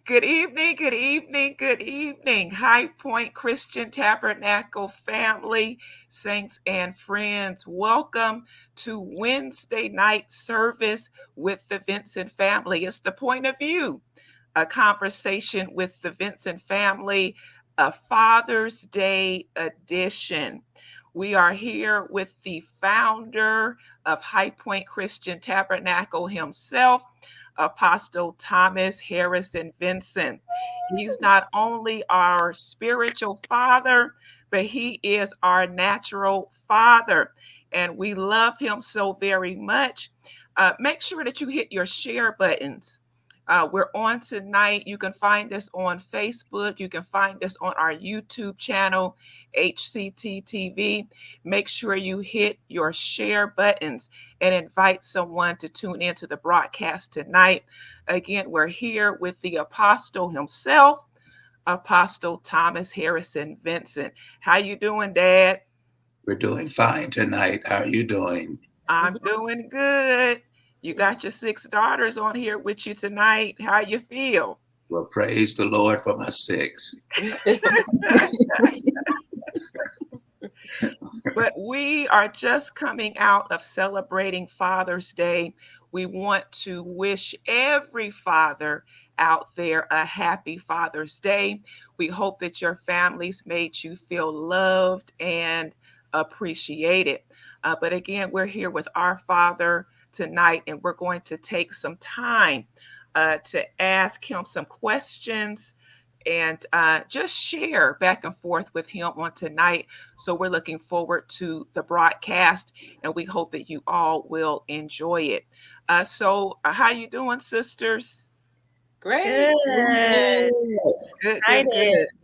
Good evening, good evening, good evening. Highpoint Christian Tabernacle family, saints and friends. Welcome to Wednesday night service with the Vincent family. It's the point of view, a conversation with the Vincent family, a Father's Day edition. We are here with the founder of Highpoint Christian Tabernacle himself, Apostle Thomas Harrison Vincent. He's not only our spiritual father, but he is our natural father. And we love him so very much. Make sure that you hit your share buttons. We're on tonight. You can find us on Facebook. You can find us on our YouTube channel, HCT Make sure you hit your share buttons and invite someone to tune into the broadcast tonight. Again, we're here with the apostle himself, Apostle Thomas Harrison Vincent. How you doing, Dad? We're doing fine tonight. How are you doing? I'm doing good. You got your 6 daughters on here with you tonight. How you feel? Well, praise the Lord for my 6. But we are just coming out of celebrating Father's Day. We want to wish every father out there a happy Father's Day. We hope that your families made you feel loved and appreciated. But again, we're here with our Father tonight, and we're going to take some time to ask him some questions and just share back and forth with him on tonight. So we're looking forward to the broadcast, and we hope that you all will enjoy it. So how you doing, sisters? Great. Good.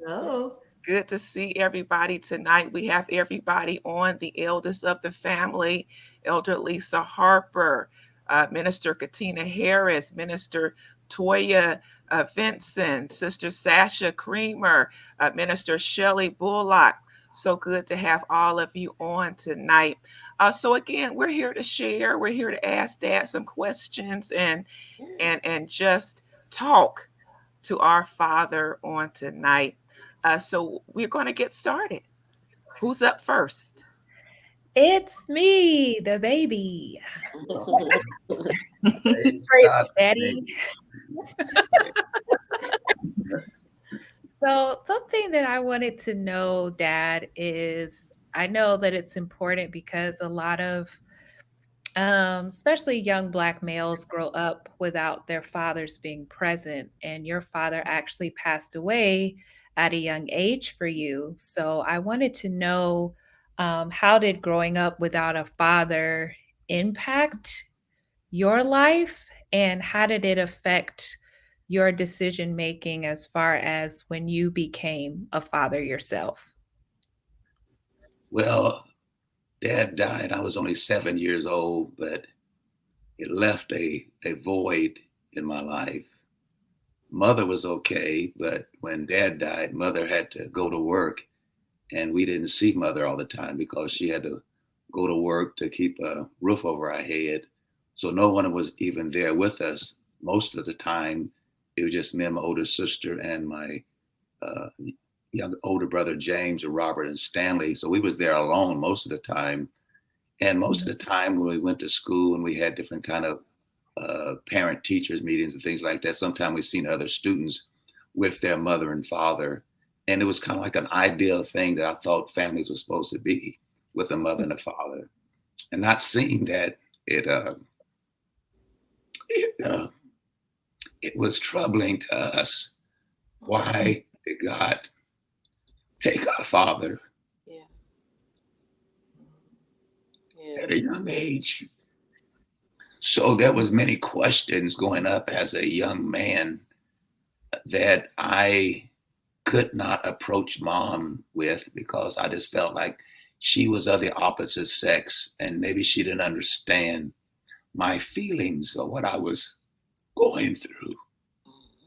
Oh. Good to see everybody tonight. We have everybody on, the eldest of the family, Elder Lisa Harper, Minister Katina Harris, Minister Toya Vincent, Sister Sasha Creamer, Minister Shelley Bullock. So good to have all of you on tonight. So again, we're here to share. We're here to ask Dad some questions and just talk to our Father on tonight. So we're going to get started. Who's up first? It's me, the baby. Praise Praise God. Daddy. So something that I wanted to know, Dad, is I know that it's important because a lot of especially young Black males grow up without their fathers being present, and your father actually passed away at a young age for you. So I wanted to know, how did growing up without a father impact your life, and how did it affect your decision making as far as when you became a father yourself? Well, Dad died. I was only 7 years old, but it left a void in my life. Mother was okay, but when Dad died, Mother had to go to work, and we didn't see Mother all the time because she had to go to work to keep a roof over our head. So no one was even there with us. Most of the time, it was just me and my older sister and my young older brother James and Robert and Stanley. So we was there alone most of the time. And most of the time when we went to school and we had different kind of parent teachers meetings and things like that, sometimes we seen other students with their mother and father. And it was kind of like an ideal thing that I thought families were supposed to be, with a mother and a father. And not seeing that, it was troubling to us. Why did God take our father at a young age? So there was many questions going up as a young man that I could not approach Mom with, because I just felt like she was of the opposite sex and maybe she didn't understand my feelings or what I was going through.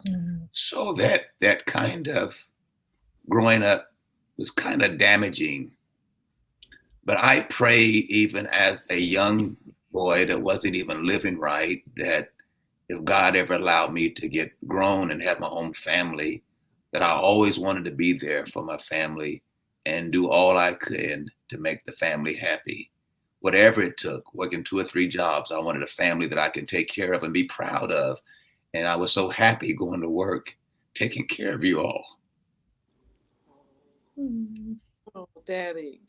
Mhm. So that kind of growing up was kind of damaging. But I prayed even as a young boy that wasn't even living right, that if God ever allowed me to get grown and have my own family, that I always wanted to be there for my family and do all I could to make the family happy. Whatever it took, working 2 or 3 jobs, I wanted a family that I could take care of and be proud of. And I was so happy going to work, taking care of you all. Mm. Oh, Daddy.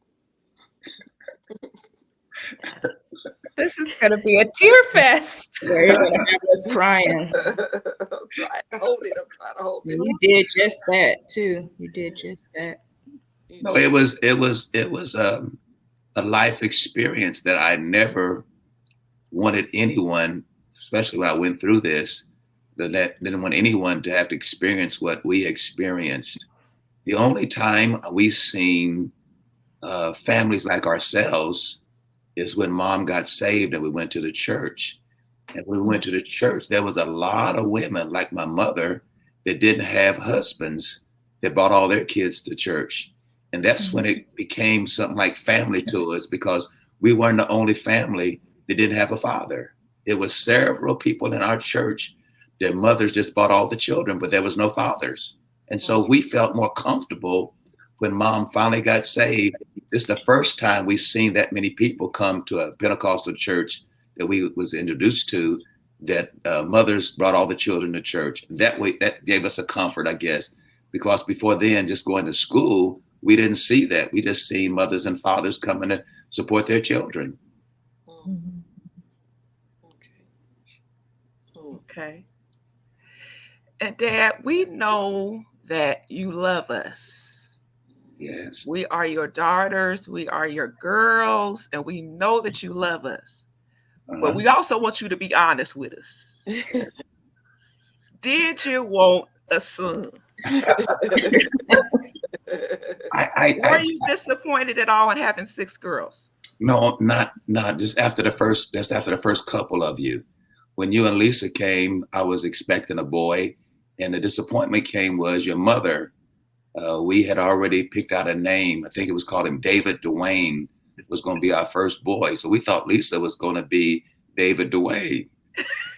This is gonna be a tear fest. Yeah, you're gonna have us crying. I'm trying to hold it. I'm trying to hold it. You did just that too. You did just that. No, it was a life experience that I never wanted anyone, especially when I went through this, that didn't want anyone to have to experience what we experienced. The only time we've seen families like ourselves is when mom got saved and we went to the church. And when we went to the church, there was a lot of women like my mother that didn't have husbands that brought all their kids to church. And that's when it became something like family to us because we weren't the only family that didn't have a father. It was several people in our church. Their mothers just brought all the children, but there was no fathers. And so we felt more comfortable when mom finally got saved. It's the first time we've seen that many people come to a Pentecostal church that we was introduced to, that mothers brought all the children to church. That way, that gave us a comfort, I guess, because before then, just going to school, we didn't see that. We just seen mothers and fathers coming to support their children. Mhm. Okay. And Dad, we know that you love us. Yes. We are your daughters, we are your girls, and we know that you love us. But we also want you to be honest with us. Did you want a son? Were you disappointed at all in having 6 girls? No, not just after the first couple of you. When you and Lisa came, I was expecting a boy, and the disappointment came was your mother. We had already picked out a name. I think it was called him David Dwayne. It was going to be our first boy. So we thought Lisa was going to be David Dwayne.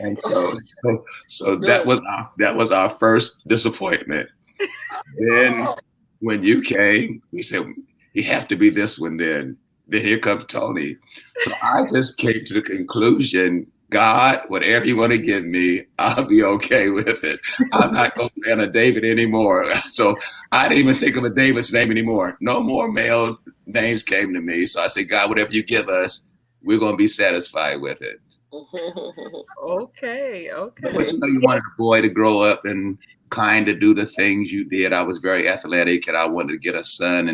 And so that was our first disappointment. Then when you came, we said, you have to be this one then. Then here comes Tony. So I just came to the conclusion, God, whatever you want to give me, I'll be okay with it. I'm not going to plan a David anymore. So I didn't even think of a David's name anymore. No more male names came to me. So I said, God, whatever you give us, we're going to be satisfied with it. Okay. But you know, you wanted a boy to grow up and kind of do the things you did. I was very athletic, and I wanted to get a son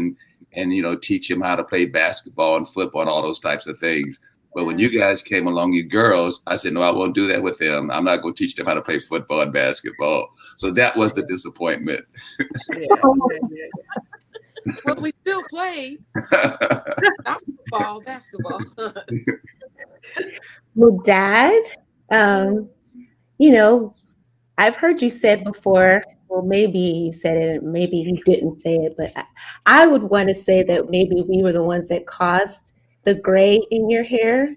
and you know, teach him how to play basketball and football and all those types of things. But when you guys came along, you girls, I said, no, I won't do that with them. I'm not going to teach them how to play football and basketball. So that was the disappointment. Yeah. Well, we still play basketball. Well, Dad, you know, I've heard you said before, well, maybe you said it, maybe you didn't say it, but I would want to say that maybe we were the ones that caused the gray in your hair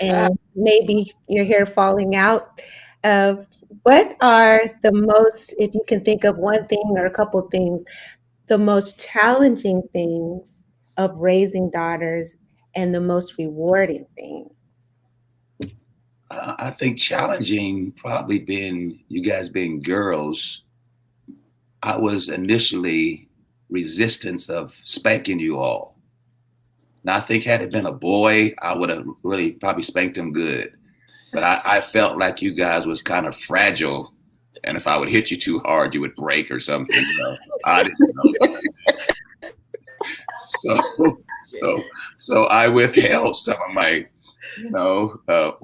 and maybe your hair falling out. What are the most, if you can think of one thing or a couple of things, the most challenging things of raising daughters and the most rewarding thing? I think challenging probably being you guys being girls. I was initially resistance of spanking you all. Now I think had it been a boy, I would have really probably spanked him good. But I felt like you guys was kind of fragile, and if I would hit you too hard, you would break or something. You know, I didn't know. So I withheld some of my,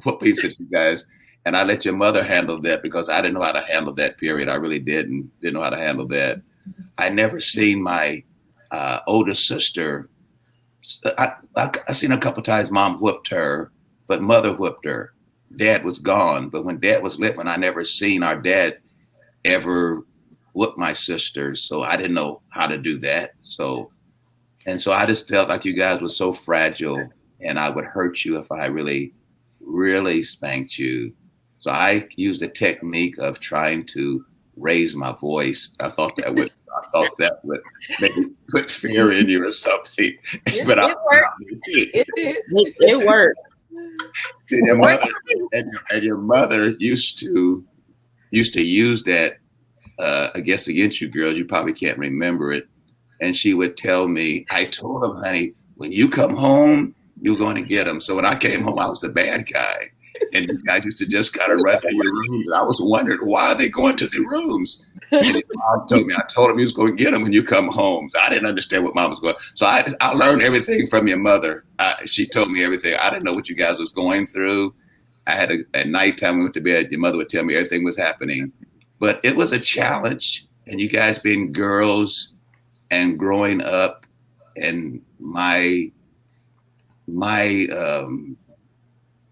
whoopings at you guys, and I let your mother handle that because I didn't know how to handle that period. I really didn't know how to handle that. I never seen my older sister. I seen a couple times mom whipped her, but mother whipped her. Dad was gone. But when Dad was living, I never seen our dad ever whoop my sisters. So I didn't know how to do that. So I just felt like you guys were so fragile and I would hurt you if I really, really spanked you. So I used the technique of trying to raise my voice. I thought that would maybe put fear in you or something. Yeah, But It worked. it did. It worked. and your mother used to use that I guess against you girls. You probably can't remember it. And she would tell me, I told him, honey, when you come home, you're going to get him. So when I came home, I was the bad guy. And you guys used to just kind of run to your rooms. And I was wondering, why are they going to the rooms? And his mom told me, I told him he was going to get him when you come home. So I didn't understand what mom was going. So I learned everything from your mother. She told me everything. I didn't know what you guys was going through. I had at nighttime we went to bed, your mother would tell me everything was happening. But it was a challenge. And you guys being girls and growing up, and my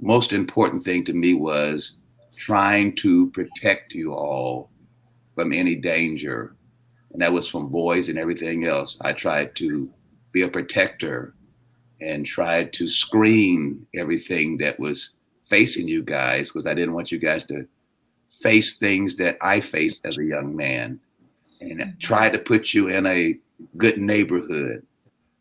most important thing to me was trying to protect you all from any danger. And that was from boys and everything else. I tried to be a protector and tried to screen everything that was facing you guys because I didn't want you guys to face things that I faced as a young man. And try to put you in a good neighborhood,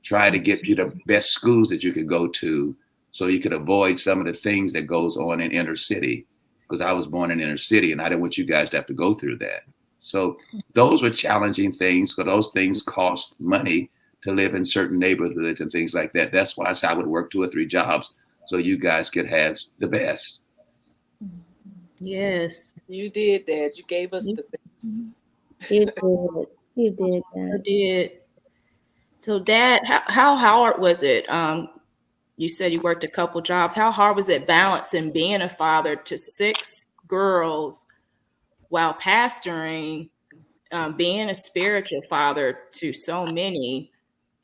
try to get you the best schools that you could go to so you could avoid some of the things that goes on in inner city, because I was born in inner city and I didn't want you guys to have to go through that. So those were challenging things because those things cost money to live in certain neighborhoods and things like that. That's why I said I would work 2 or 3 jobs so you guys could have the best. Yes. You did, Dad. You gave us the best. You did. You did I that. did. So, Dad, how hard was it? You said you worked a couple jobs. How hard was it balancing being a father to 6 girls while pastoring, being a spiritual father to so many,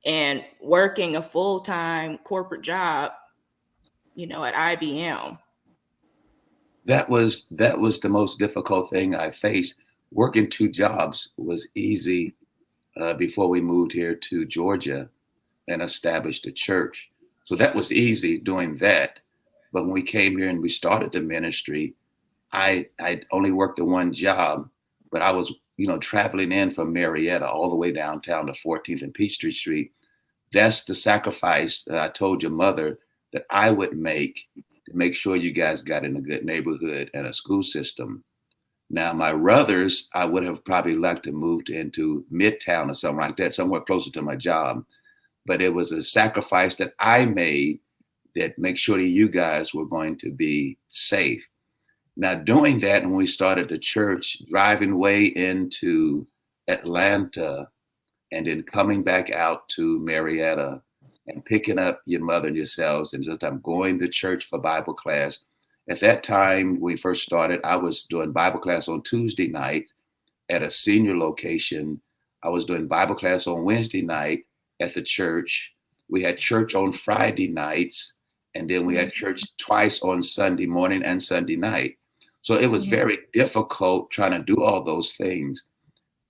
and working a full-time corporate job, at IBM? That was the most difficult thing I faced. Working 2 jobs was easy before we moved here to Georgia and established a church. So that was easy doing that. But when we came here and we started the ministry, I only worked the 1 job, but I was, traveling in from Marietta all the way downtown to 14th and Peachtree Street. That's the sacrifice that I told your mother that I would make to make sure you guys got in a good neighborhood and a school system. Now, my brothers, I would have probably liked to move into Midtown or something like that, somewhere closer to my job. But it was a sacrifice that I made that make sure that you guys were going to be safe. Now, doing that, when we started the church, driving way into Atlanta and then coming back out to Marietta and picking up your mother and yourselves and just I'm going to church for Bible class. At that time, when we first started, I was doing Bible class on Tuesday night at a senior location. I was doing Bible class on Wednesday night at the church. We had church on Friday nights, and then we had church twice on Sunday morning and Sunday night. So it was very difficult trying to do all those things.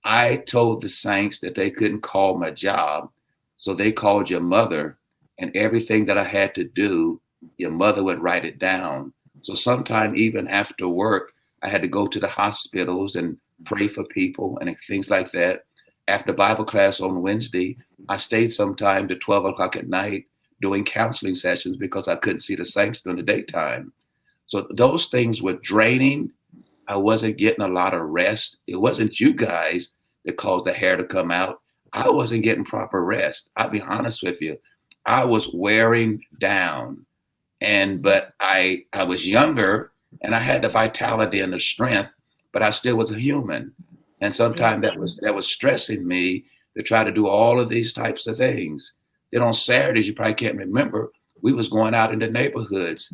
I told the saints that they couldn't call my job, so they called your mother, and everything that I had to do, your mother would write it down. So sometime even after work, I had to go to the hospitals and pray for people and things like that. After Bible class on Wednesday, I stayed sometime to 12 o'clock at night doing counseling sessions because I couldn't see the saints during the daytime. So those things were draining. I wasn't getting a lot of rest. It wasn't you guys that caused the hair to come out. I wasn't getting proper rest. I'll be honest with you. I was wearing down. But I was younger and I had the vitality and the strength, but I still was a human. And sometimes that was stressing me to try to do all of these types of things. Then on Saturdays, you probably can't remember, we was going out in the neighborhoods,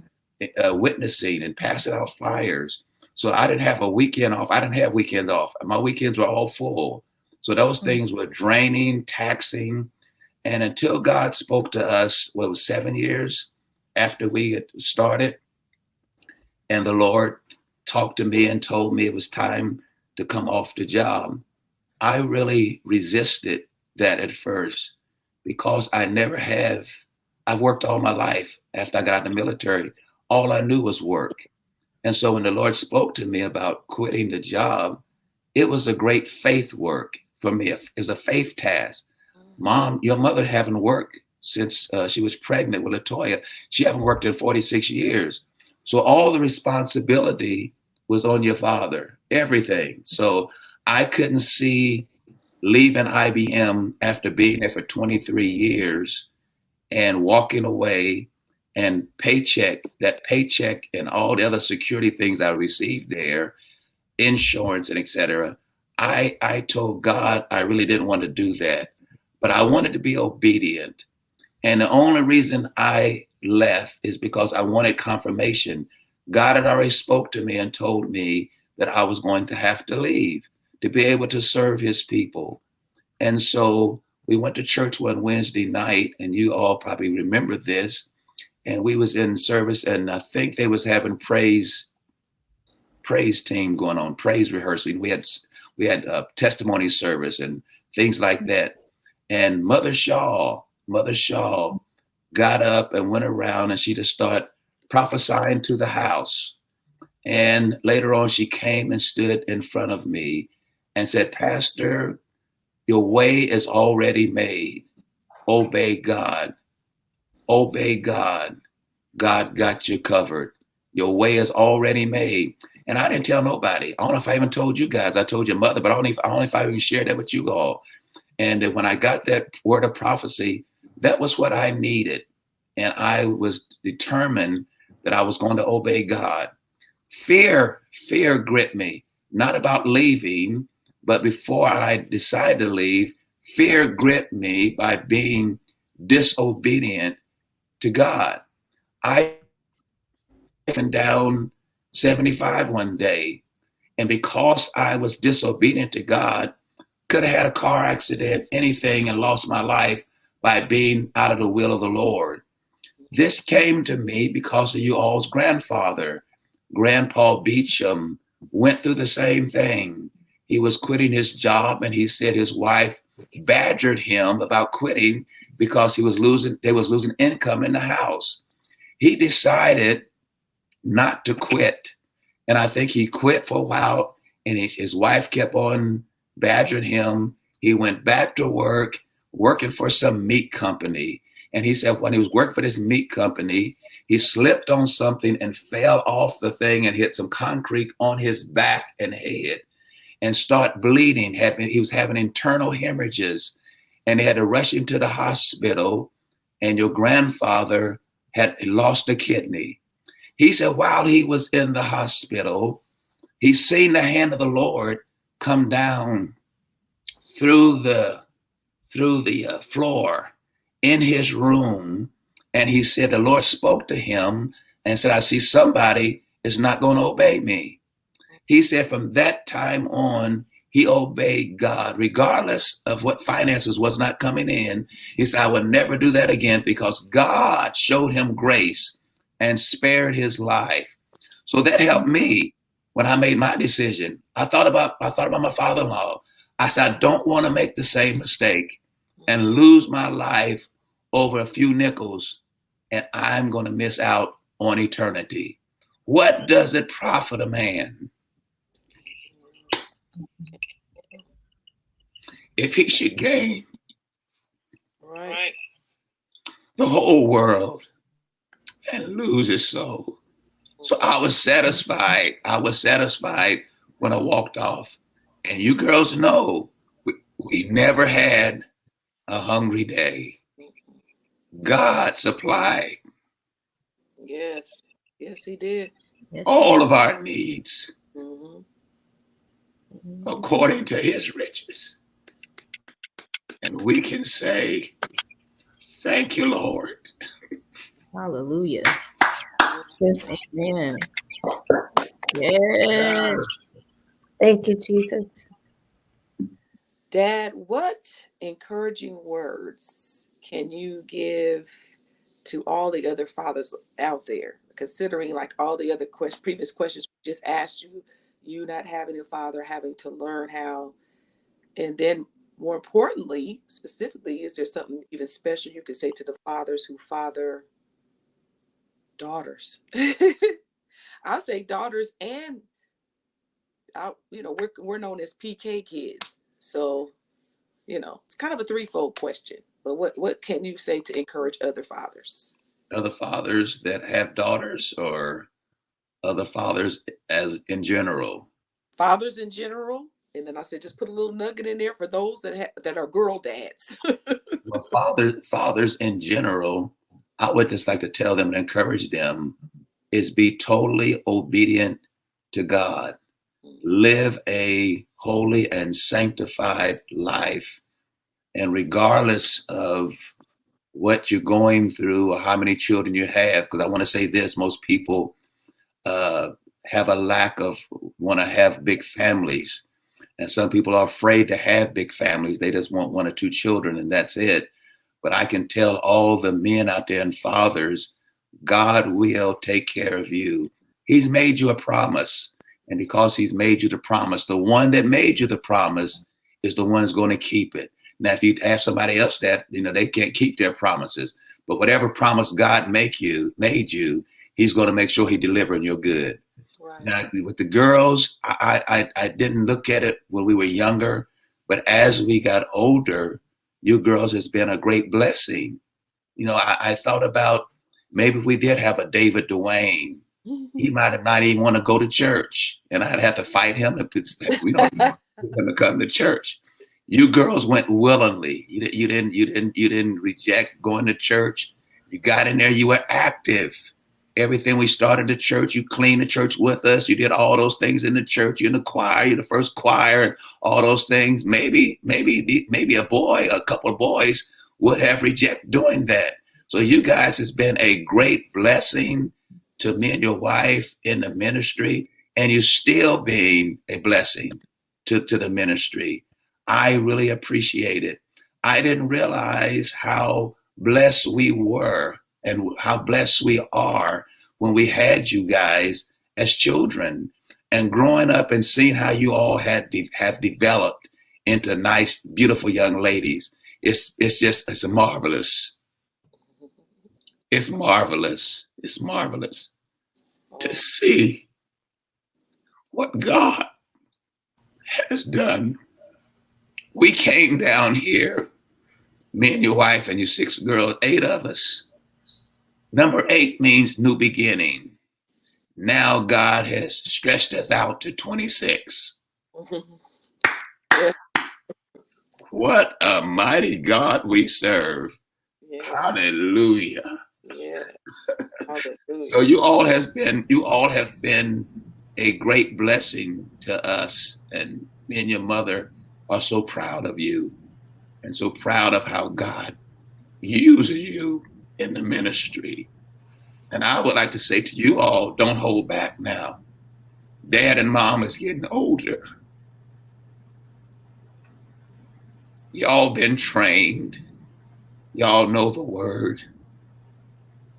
witnessing and passing out flyers. So I didn't have a weekend off. I didn't have weekends off. My weekends were all full. So those things were draining, taxing. And until God spoke to us, what was 7 years after we had started, and the Lord talked to me and told me it was time to come off the job. I really resisted that at first because I've worked all my life after I got out of the military. All I knew was work. And so when the Lord spoke to me about quitting the job, it was a great faith work for me. It was a faith task. Mom, your mother haven't worked since she was pregnant with Latoya. She haven't worked in 46 years. So all the responsibility was on your father, everything. So I couldn't see leaving IBM after being there for 23 years and walking away and that paycheck and all the other security things I received there, insurance and et cetera. I told God I really didn't want to do that, but I wanted to be obedient. And the only reason I left is because I wanted confirmation. God had already spoke to me and told me that I was going to have to leave to be able to serve his people. And so we went to church one Wednesday night, and you all probably remember this. And we was in service, and I think they was having praise team going on, praise rehearsing. We had testimony service and things like that. And Mother Shaw got up and went around, and she just started prophesying to the house. And later on, she came and stood in front of me and said, Pastor, your way is already made. Obey God. Obey God. God got you covered. Your way is already made. And I didn't tell nobody. I don't know if I even told you guys. I told your mother, but I don't know if I even shared that with you all. And when I got that word of prophecy, that was what I needed. And I was determined that I was going to obey God. Fear gripped me, not about leaving, but before I decided to leave, fear gripped me by being disobedient to God. I went down 75 one day, and because I was disobedient to God, could have had a car accident, anything, and lost my life by being out of the will of the Lord. This came to me because of you all's grandfather, Grandpa Beecham, went through the same thing. He was quitting his job, and he said his wife badgered him about quitting because they was losing income in the house. He decided not to quit. And I think he quit for a while, and his wife kept on badgering him. He went back to work, working for some meat company. And he said when he was working for this meat company, he slipped on something and fell off the thing and hit some concrete on his back and head and start bleeding. He was having internal hemorrhages, and they had to rush him to the hospital. And your grandfather had lost a kidney. He said while he was in the hospital, he seen the hand of the Lord come down through the floor in his room. And he said the Lord spoke to him and said, I see somebody is not going to obey me. He said from that time on, he obeyed God, regardless of what finances was not coming in. He said, I will never do that again because God showed him grace and spared his life. So that helped me when I made my decision. I thought about my father-in-law. I said, I don't want to make the same mistake and lose my life over a few nickels, and I'm going to miss out on eternity. What does it profit a man if he should gain the whole world and lose his soul? So I was satisfied. When I walked off. And you girls know, we never had a hungry day. God supplied Yes. Yes, he did. Yes, all yes. of our needs according to his riches. And we can say, thank you, Lord. Hallelujah. Yes. Amen. Yes. Thank you, Jesus. Dad, what encouraging words can you give to all the other fathers out there considering like all the other previous questions we just asked you, you not having a father, having to learn how, and then more importantly, specifically, is there something even special you could say to the fathers who father daughters? I'll say daughters, and we're known as PK kids, so it's kind of a threefold question. But what can you say to encourage other fathers? Other fathers that have daughters, or other fathers as in general? Fathers in general, and then I said just put a little nugget in there for those that are girl dads. Well, fathers in general, I would just like to tell them and encourage them is be totally obedient to God. Live a holy and sanctified life. And regardless of what you're going through or how many children you have, because I want to say this, most people have a lack of want to have big families. And some people are afraid to have big families. They just want one or two children and that's it. But I can tell all the men out there and fathers, God will take care of you. He's made you a promise. And because he's made you the promise, the one that made you the promise is the one's going to keep it. Now, if you ask somebody else that, they can't keep their promises. But whatever promise God made you, he's going to make sure he delivering your good. Right. Now, with the girls, I didn't look at it when we were younger. But as we got older, you girls has been a great blessing. I thought about maybe if we did have a David Dwayne, he might have not even want to go to church, and I'd have to fight him if we don't want him to come to church. You girls went willingly. You didn't reject going to church. You got in there. You were active. Everything we started the church, you cleaned the church with us. You did all those things in the church. You're in the choir. You're the first choir, and all those things. Maybe a boy, a couple of boys would have rejected doing that. So you guys has been a great blessing to me and your wife in the ministry, and you're still being a blessing to the ministry. I really appreciate it. I didn't realize how blessed we were and how blessed we are when we had you guys as children, and growing up and seeing how you all have developed into nice, beautiful young ladies. It's marvelous. It's marvelous. It's marvelous to see what God has done. We came down here, me and your wife and your 6 girls, 8 of us. Number 8 means new beginning. Now God has stretched us out to 26. Yeah. What a mighty God we serve. Yes. Hallelujah. Yes. Hallelujah. So you all have been a great blessing to us, and me and your mother are so proud of you and so proud of how God uses you in the ministry. And I would like to say to you all, don't hold back now. Dad and mom is getting older. Y'all been trained. Y'all know the word.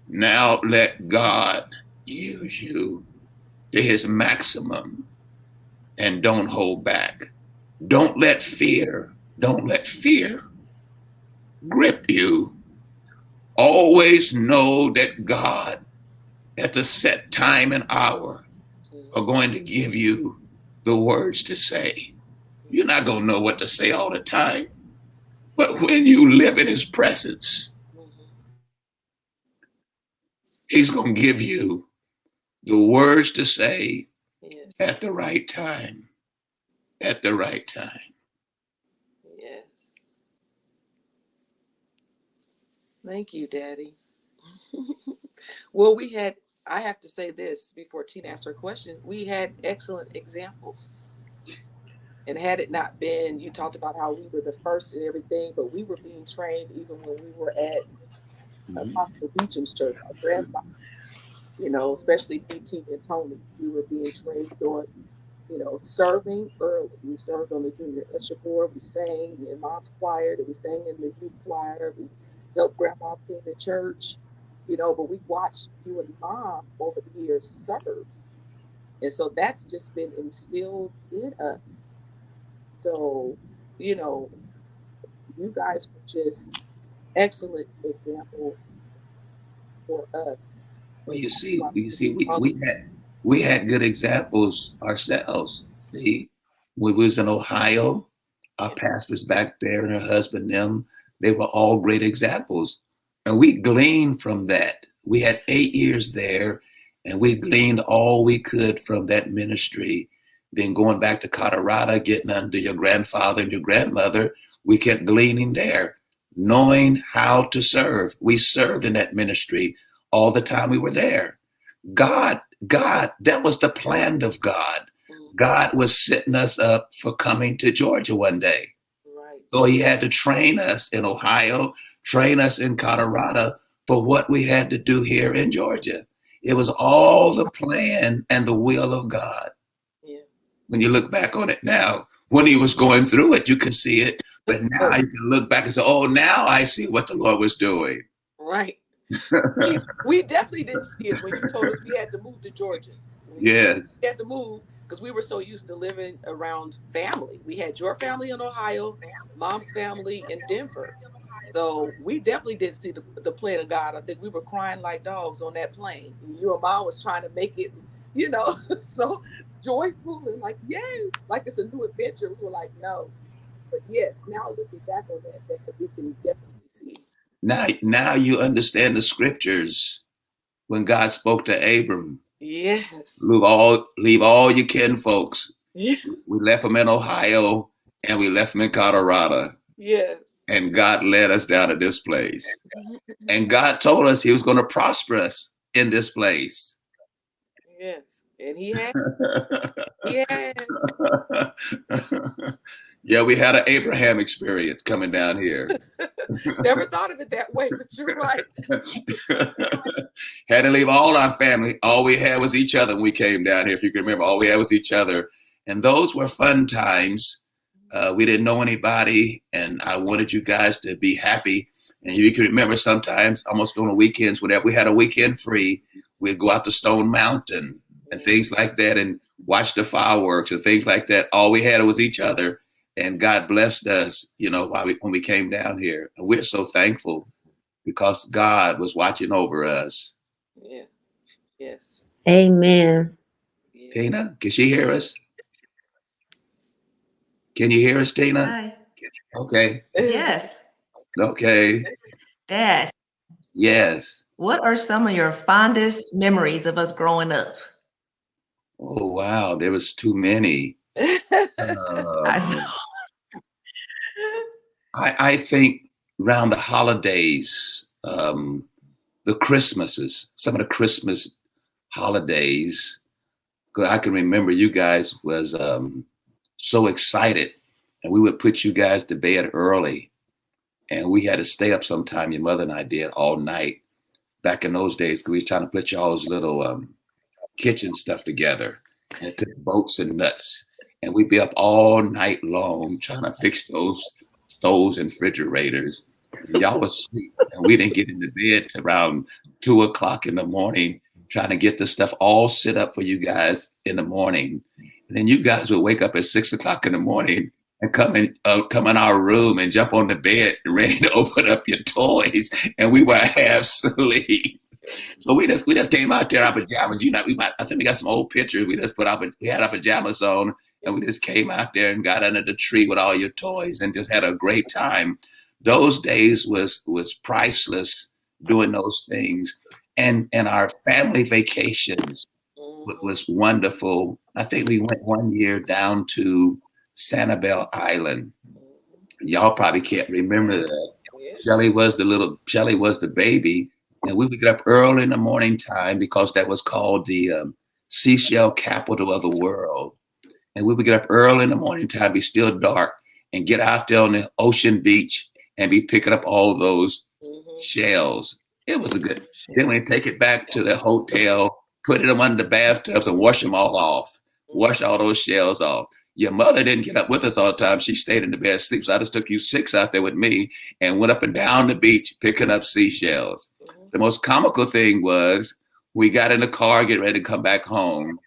Now let God use you to his maximum, and don't hold back. Don't let fear grip you. Always know that God at the set time and hour are going to give you the words to say. You're not going to know what to say all the time, but when you live in his presence, he's going to give you the words to say at the right time. At the right time. Yes. Thank you, Daddy. Well, I have to say this before Tina asked her question. We had excellent examples. And had it not been, you talked about how we were the first and everything, but we were being trained even when we were at Apostle Beecham's church, our grandfather, especially BT and Tony. We were being trained on, serving early. We served on the junior usher board. We sang in mom's choir. We sang in the youth choir. We helped grandma clean the church. but we watched you and mom over the years serve. And so that's just been instilled in us. So, you know, you guys were just excellent examples for us. Well, you That's see, why you we see, just hung we had good examples ourselves. See, when we was in Ohio, our together. pastors back there and her husband, them, they were all great examples. And we gleaned from that. We had 8 years there, and we gleaned all we could from that ministry. Then going back to Colorado, getting under your grandfather and your grandmother, we kept gleaning there, knowing how to serve. We served in that ministry all the time we were there. God, that was the plan of God. God was setting us up for coming to Georgia one day. Right. So he had to train us in Ohio, train us in Colorado for what we had to do here in Georgia. It was all the plan and the will of God. Yeah. When you look back on it now, when he was going through it, you can see it. But now you can look back and say, oh, now I see what the Lord was doing. Right. We definitely didn't see it when you told us we had to move to Georgia. Yes. We had to move because we were so used to living around family. We had your family in Ohio, mom's family in Denver. So we definitely didn't see the plan of God. I think we were crying like dogs on that plane. You and mom was trying to make it, so joyful and like, yay, like it's a new adventure. We were like, no. But yes, now looking back on that we can definitely see. Now you understand the scriptures when God spoke to Abram. Yes. Leave all your kin folks. Yeah. We left them in Ohio and we left them in Colorado. Yes. And God led us down to this place. And God told us he was going to prosper us in this place. Yes. And he has. Yes. Yeah, we had an Abraham experience coming down here. Never thought of it that way, but you're right. Had to leave all our family. All we had was each other when we came down here. If you can remember, all we had was each other. And those were fun times. We didn't know anybody, and I wanted you guys to be happy. And you can remember sometimes, almost on the weekends, whenever we had a weekend free, we'd go out to Stone Mountain and things like that and watch the fireworks and things like that. All we had was each other. And God blessed us, when we came down here. And we're so thankful because God was watching over us. Yeah. Yes. Amen. Tina, can she hear us? Can you hear us, Tina? Hi. Okay. Yes. Okay. Dad, Yes. what are some of your fondest memories of us growing up? Oh, wow. There was too many. I know. I think around the holidays, the Christmases, some of the Christmas holidays, 'cause I can remember you guys was so excited, and we would put you guys to bed early, and we had to stay up sometime. Your mother and I did all night back in those days because we was trying to put y'all's little kitchen stuff together, and it took bolts and nuts, and we'd be up all night long trying to fix those stoves and refrigerators. And y'all was asleep, and we didn't get into bed till around 2 o'clock in the morning, trying to get the stuff all set up for you guys in the morning. And then you guys would wake up at 6 o'clock in the morning and come in our room and jump on the bed ready to open up your toys, and we were half asleep. So we just came out there in our pajamas. I think we got some old pictures. We had our pajamas on, and we just came out there and got under the tree with all your toys and just had a great time. Those days was priceless doing those things, and our family vacations was wonderful. I think we went one year down to Sanibel Island. Y'all probably can't remember that. Shelly was the baby, and we would get up early in the morning time because that was called the seashell capital of the world. And we would get up early in the morning time, be still dark, and get out there on the ocean beach and be picking up all those shells. It was a good. Then we'd take it back to the hotel, put them under the bathtubs and wash them all off. Wash all those shells off. Your mother didn't get up with us all the time. She stayed in the bed asleep. So I just took you 6 out there with me and went up and down the beach picking up seashells. the most comical thing was we got in the car, getting ready to come back home.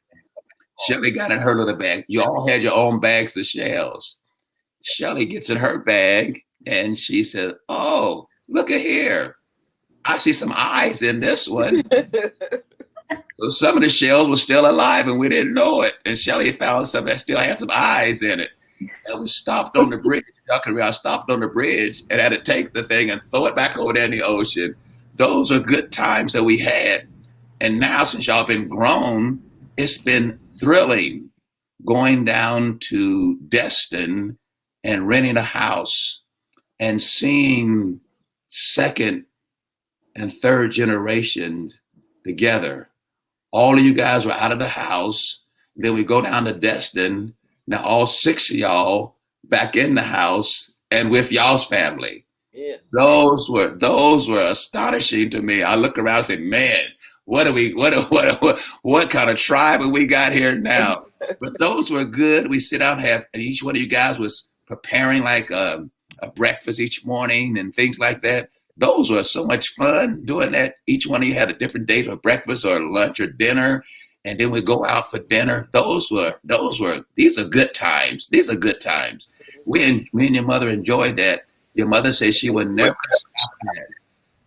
Shelly got in her little bag. You all had your own bags of shells. Shelly gets in her bag and she said, "Oh, look at here. I see some eyes in this one." So some of the shells were still alive and we didn't know it. And Shelly found some that still had some eyes in it. And we stopped on the bridge. Y'all can remember, I stopped on the bridge and had to take the thing and throw it back over there in the ocean. Those are good times that we had. And now, since y'all been grown, it's been thrilling going down to Destin and renting a house and seeing second and third generations together. All of you guys were out of the house. Then we go down to Destin. Now all 6 of y'all back in the house and with y'all's family. Yeah. Those were astonishing to me. I look around and say, "Man, what kind of tribe have we got here now?" But those were good. We sit down and each one of you guys was preparing like a breakfast each morning and things like that. Those were so much fun doing that. Each one of you had a different date for breakfast or lunch or dinner, and then we go out for dinner. These are good times. These are good times. Me and your mother enjoyed that. Your mother said she would never stop that.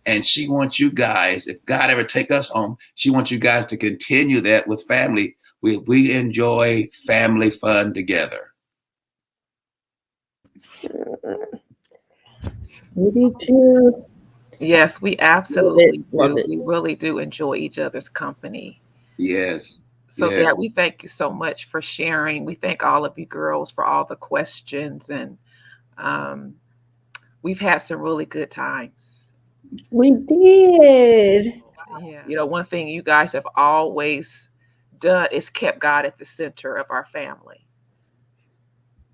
And she wants you guys, if God ever take us home, she wants you guys to continue that with family. We enjoy family fun together. We do too. Yes, we absolutely Love do. it. We really do enjoy each other's company. Yes. So, Yeah. Dad, we thank you so much for sharing. We thank all of you girls for all the questions, and um, we've had some really good times. We did. Yeah. You know, one thing you guys have always done is kept God at the center of our family.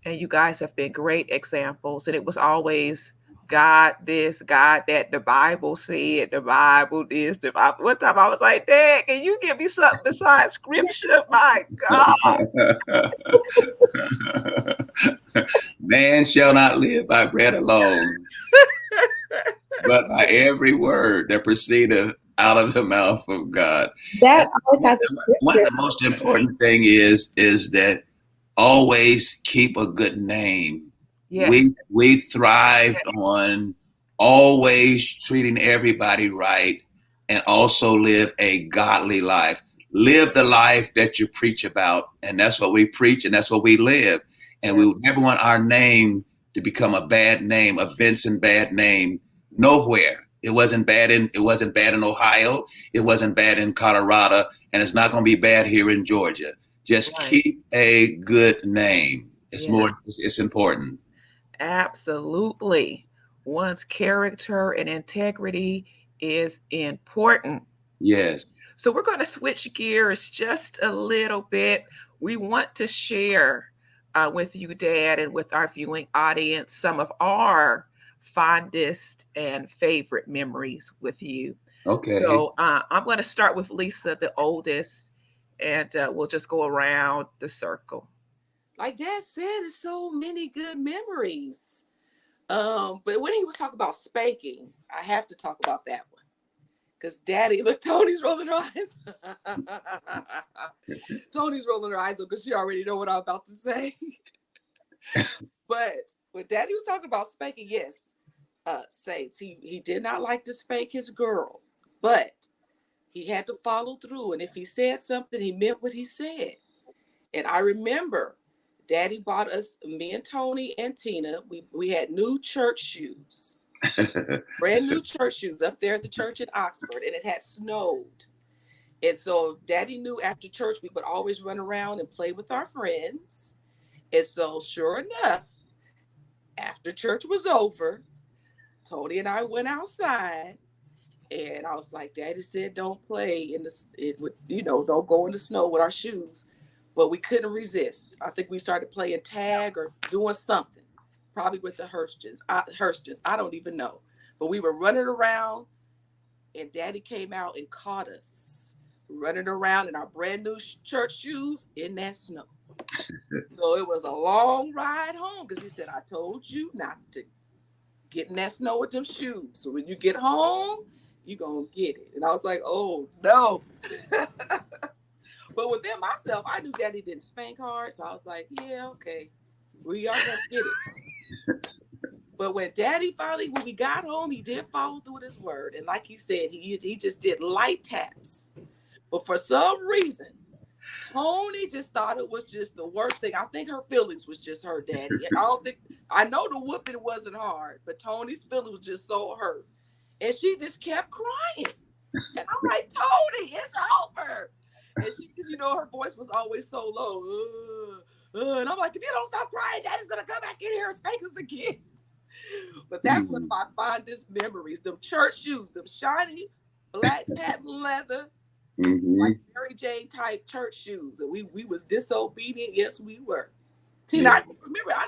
And you guys have been great examples. And it was always God this, God that, the Bible said, the Bible this, the Bible. One time I was like, "Dad, can you give me something besides scripture?" My God. Man shall not live by bread alone, but by every word that proceedeth out of the mouth of God. That And always has a one of scripture. the most important thing is that always keep a good name. Yes. We thrived on always treating everybody right and also live a godly life. Live the life that you preach about, and that's what we preach and that's what we live. And we Yes. would never want our name to become a bad name, a Vincent bad name nowhere. It wasn't bad in Ohio, it wasn't bad in Colorado, and it's not going to be bad here in Georgia. Just Right. keep a good name. Yes. It's important. Absolutely. One's character and integrity is important. Yes. So we're going to switch gears just a little bit. We want to share with you, Dad, and with our viewing audience some of our fondest and favorite memories with you. Okay. So I'm going to start with Lisa, the oldest, and we'll just go around the circle. Like Dad said, it's so many good memories. But when he was talking about spanking, I have to talk about that one. Because Daddy, look, Tony's rolling her eyes. Tony's rolling her eyes because she already know what I'm about to say. But when Daddy was talking about spanking, yes, Saints, he did not like to spank his girls, but he had to follow through. And if he said something, he meant what he said. And I remember Daddy bought us, me and Tony and Tina, we had new church shoes. Brand new church shoes up there at the church in Oxford, and it had snowed. And so Daddy knew after church we would always run around and play with our friends. And so sure enough, after church was over, Tony and I went outside, and I was like, "Daddy said don't play in this. It would, don't go in the snow with our shoes." But we couldn't resist. I think we started playing tag or doing something, probably with the Hurstons. I don't even know. But we were running around, and Daddy came out and caught us running around in our brand new church shoes in that snow. So it was a long ride home because he said, "I told you not to get in that snow with them shoes. So when you get home, You gonna get it. And I was like, oh no. But within myself, I knew Daddy didn't spank hard, so I was like, yeah, okay, we are gonna get it. But when we got home, he did follow through with his word, and like he said, he just did light taps. But for some reason, Tony just thought it was just the worst thing. I think her feelings was just hurt, Daddy. And I know the whooping wasn't hard, but Tony's feelings was just so hurt. And she just kept crying. And I'm like, Tony, it's over. And she, her voice was always so low. And I'm like, if you don't stop crying, Daddy's going to come back in here and spank us again. But that's one of my fondest memories. Them church shoes, them shiny black patent leather, like Mary Jane type church shoes. And we was disobedient. Yes, we were. Tina, I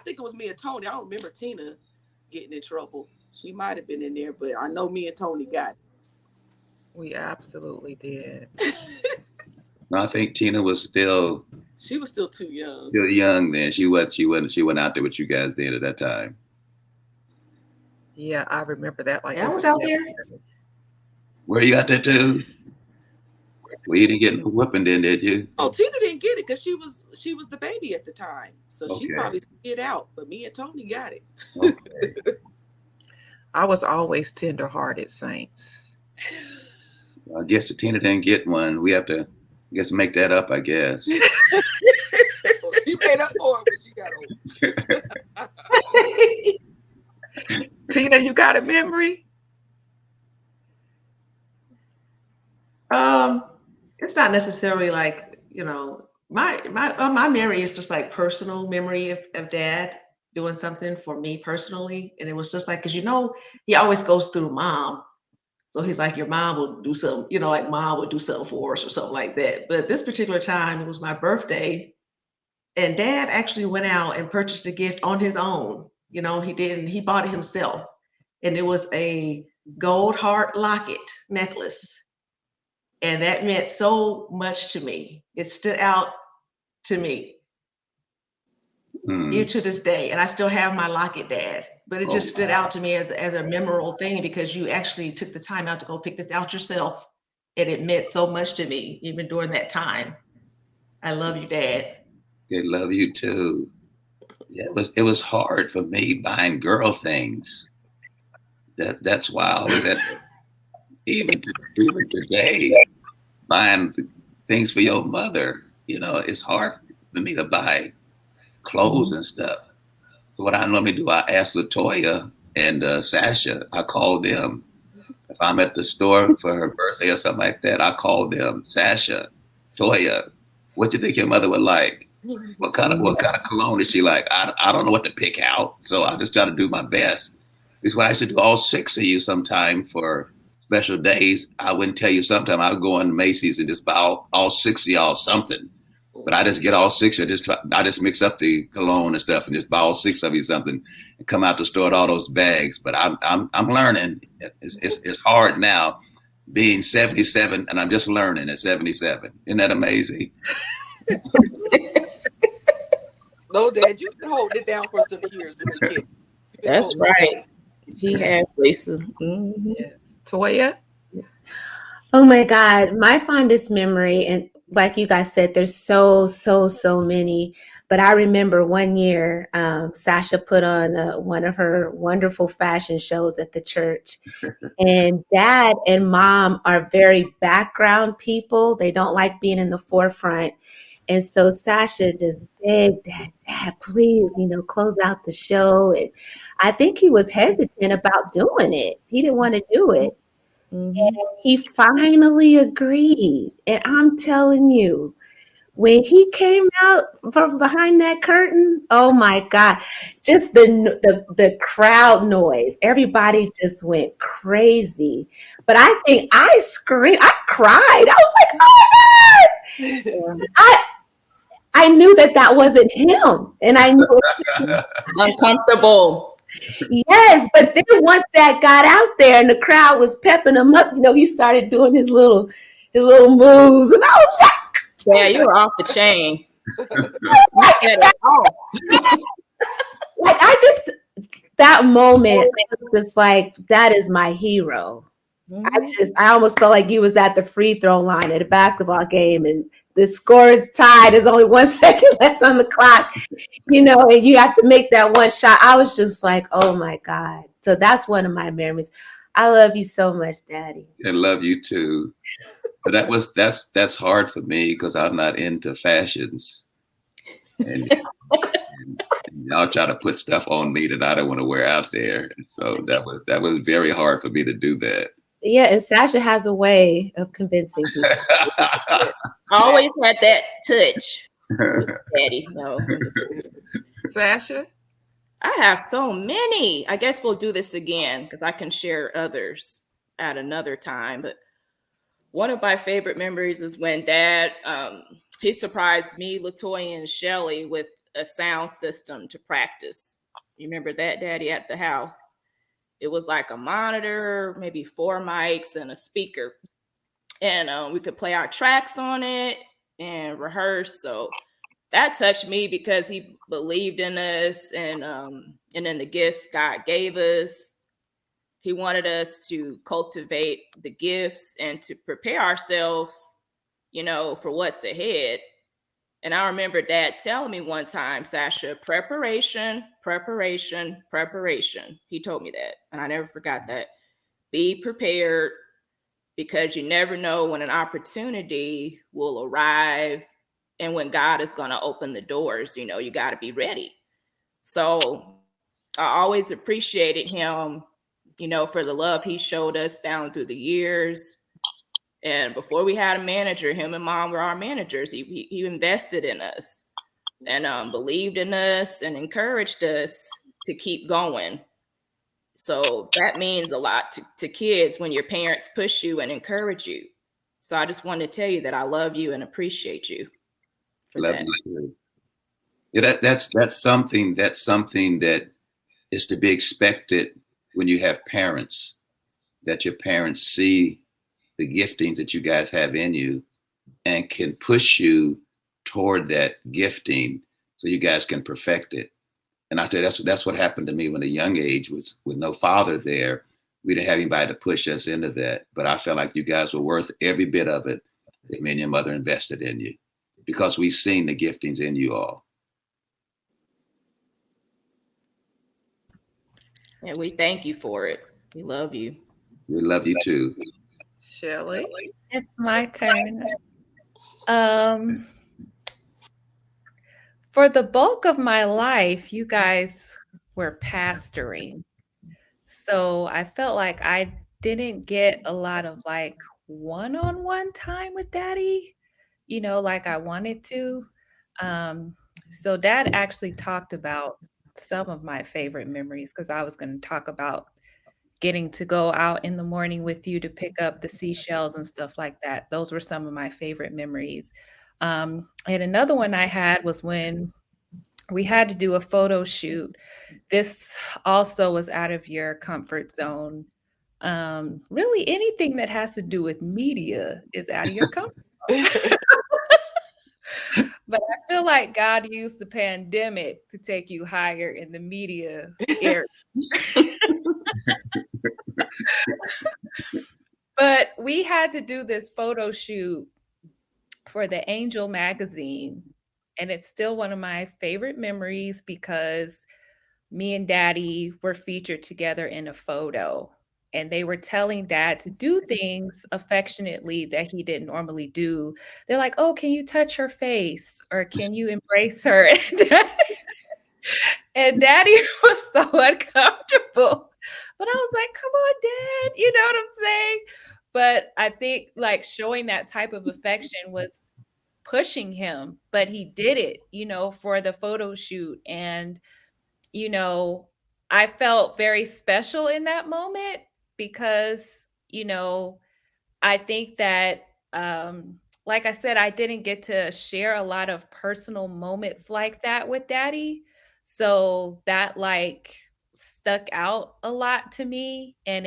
think it was me and Tony. I don't remember Tina getting in trouble. She might have been in there, but I know me and Tony got it. We absolutely did. No, I think Tina was still. She was still too young. Still young then. She went out there with you guys then at that time. Yeah, I remember that. Like I was out there. Were you out there too? Well, you didn't get no whooping then, did you? Oh, Tina didn't get it because she was the baby at the time, so she probably skid out. But me and Tony got it. Okay. I was always tender-hearted, saints. I guess if Tina didn't get one, we have to, make that up, I guess. You made up for it when she got old. Tina, you got a memory? It's not necessarily like, my memory is just like personal memory of Dad doing something for me personally. And it was just like, because he always goes through Mom. So he's like, your mom will do something, like Mom would do something for us or something like that. But this particular time, it was my birthday. And Dad actually went out and purchased a gift on his own. He bought it himself. And it was a gold heart locket necklace. And that meant so much to me. It stood out to me. Even to this day. And I still have my locket, Dad. But it just stood out to me as a memorable thing because you actually took the time out to go pick this out yourself. And it meant so much to me, even during that time. I love you, Dad. I love you too. Yeah, it was hard for me buying girl things. That's why I was at even today buying things for your mother. It's hard for me to buy clothes and stuff. So what I normally do, I ask Latoya and Sasha. I call them if I'm at the store for her birthday or something like that. I call them, Sasha, Toya, what do you think your mother would like? What kind of cologne is she like? I don't know what to pick out, so I just try to do my best. Because when I used to do all 6 of you sometime for special days, I wouldn't tell you sometime. I would go on Macy's and just buy all 6 of y'all something. But I just get all 6. I just mix up the cologne and stuff and just buy all 6 of you something and come out the store with all those bags. But I'm learning. It's hard now, being 77, and I'm just learning at 77. Isn't that amazing? No, Dad, you've been holding it down for some years with this kid. That's right. He has, Lisa. Yes. Toya? Oh my God, my fondest memory, and like you guys said, there's so many. But I remember one year, Sasha put on one of her wonderful fashion shows at the church. And Dad and Mom are very background people. They don't like being in the forefront. And so Sasha just begged Dad, please, close out the show. And I think he was hesitant about doing it. He didn't want to do it. And he finally agreed. And I'm telling you, when he came out from behind that curtain, oh my God, just the crowd noise. Everybody just went crazy. But I think I screamed, I cried. I was like, oh my God. I knew that wasn't him. And I knew it was uncomfortable. Yes, but then once that got out there and the crowd was pepping him up, he started doing his little moves, and I was like, "Yeah, you were off the chain." That moment, it's like that is my hero. Mhm. I almost felt like you was at the free throw line at a basketball game and the score is tied. There's only 1 second left on the clock, and you have to make that one shot. I was just like, oh my God. So that's one of my memories. I love you so much, Daddy. I love you too. But that's hard for me because I'm not into fashions, and, and y'all try to put stuff on me that I don't want to wear out there. So that was very hard for me to do that. Yeah, and Sasha has a way of convincing people. Always had that touch with Daddy. No, Sasha? I have so many. I guess we'll do this again because I can share others at another time. But one of my favorite memories is when Dad he surprised me, Latoya, and Shelly with a sound system to practice. You remember that, Daddy, at the house? It was like a monitor, maybe 4 mics, and a speaker, and we could play our tracks on it and rehearse. So that touched me because he believed in us, and in the gifts God gave us. He wanted us to cultivate the gifts and to prepare ourselves, for what's ahead. And I remember Dad telling me one time, Sasha, preparation, preparation, preparation. He told me that, and I never forgot that. Be prepared, because you never know when an opportunity will arrive and when God is going to open the doors. You got to be ready. So I always appreciated him, for the love he showed us down through the years. And before we had a manager, him and Mom were our managers. He invested in us and believed in us and encouraged us to keep going. So that means a lot to kids when your parents push you and encourage you. So I just wanted to tell you that I love you and appreciate you for Love that. you too. Yeah, that's something that is to be expected when you have parents, that your parents see the giftings that you guys have in you and can push you toward that gifting so you guys can perfect it. And I tell you, that's what happened to me when at a young age, was with no father there. We didn't have anybody to push us into that. But I felt like you guys were worth every bit of it that me and your mother invested in you, because we've seen the giftings in you all. And we thank you for it. We love you. We love you too. Shelly? It's my turn. Um, for the bulk of my life, you guys were pastoring. So I felt like I didn't get a lot of like one-on-one time with Daddy, like I wanted to. Um, so Dad actually talked about some of my favorite memories because I was going to talk about getting to go out in the morning with you to pick up the seashells and stuff like that. Those were some of my favorite memories. And another one I had was when we had to do a photo shoot. This also was out of your comfort zone. Really, anything that has to do with media is out of your comfort zone. But I feel like God used the pandemic to take you higher in the media area. But we had to do this photo shoot for the Angel magazine. And it's still one of my favorite memories because me and Daddy were featured together in a photo. And they were telling Dad to do things affectionately that he didn't normally do. They're like, oh, can you touch her face? Or can you embrace her? And Daddy was so uncomfortable. But I was like, come on, Dad. You know what I'm saying? But I think like showing that type of affection was pushing him, but he did it, for the photo shoot. And, you know, I felt very special in that moment because, I think that, like I said, I didn't get to share a lot of personal moments like that with Daddy. So that like stuck out a lot to me. And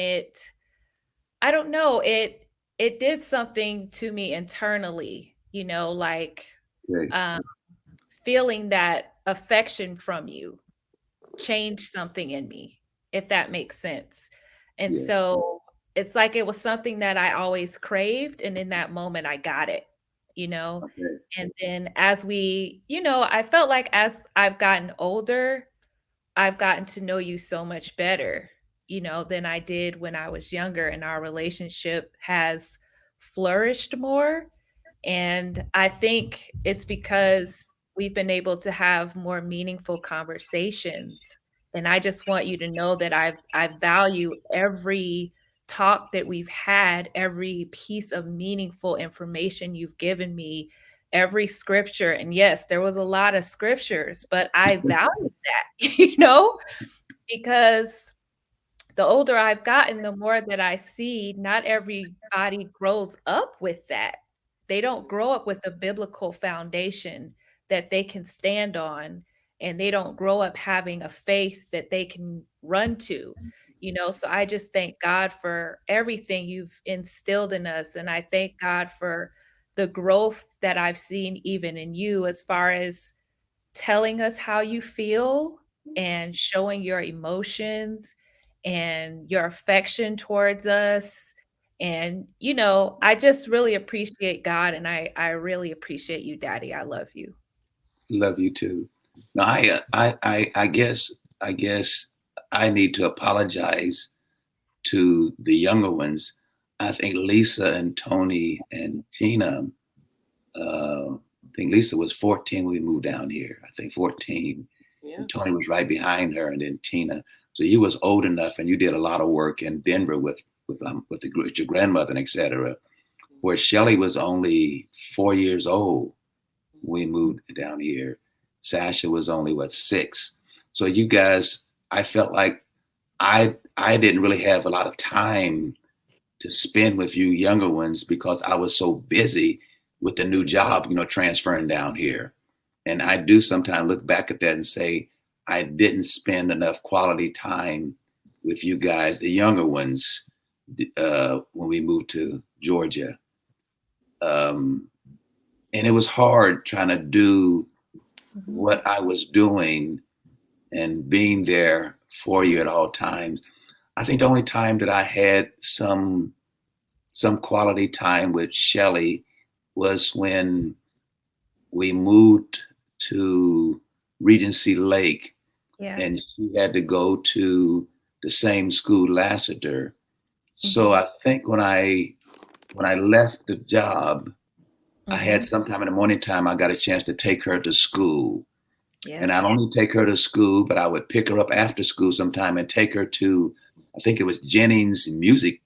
I don't know, it did something to me internally, like Okay. um, feeling that affection from you changed something in me, if that makes sense. And Yeah. so it's like it was something that I always craved, and in that moment I got it, you know? Okay. And then as we, I felt like as I've gotten older, I've gotten to know you so much better, than I did when I was younger, and our relationship has flourished more. And I think it's because we've been able to have more meaningful conversations. And I just want you to know that I value every talk that we've had, every piece of meaningful information you've given me, every scripture. And yes, there was a lot of scriptures, but I value that, because the older I've gotten, the more that I see not everybody grows up with that. They don't grow up with a biblical foundation that they can stand on, and they don't grow up having a faith that they can run to. So I just thank God for everything you've instilled in us. And I thank God for the growth that I've seen even in you, as far as telling us how you feel and showing your emotions and your affection towards us. And, I just really appreciate God, and I really appreciate you, Daddy. I love you. Love you too. No, I guess I need to apologize to the younger ones. I think Lisa and Tony and Tina. I think Lisa was 14 when we moved down here. I think 14, Yeah. and Tony was right behind her, and then Tina. So you was old enough, and you did a lot of work in Denver with your grandmother and etc. Where Shelly was only 4 years old when we moved down here. Sasha was only 6. So you guys, I felt like I didn't really have a lot of time to spend with you younger ones because I was so busy with the new job, transferring down here. And I do sometimes look back at that and say, I didn't spend enough quality time with you guys, the younger ones, when we moved to Georgia. And it was hard trying to do what I was doing and being there for you at all times. I think the only time that I had some quality time with Shelly was when we moved to Regency Lake, Yeah. and she had to go to the same school, Lassiter. So I think when I left the job, I had sometime in the morning time, I got a chance to take her to school. Yeah. And I'd only take her to school, but I would pick her up after school sometime and take her to, I think it was Jennings Music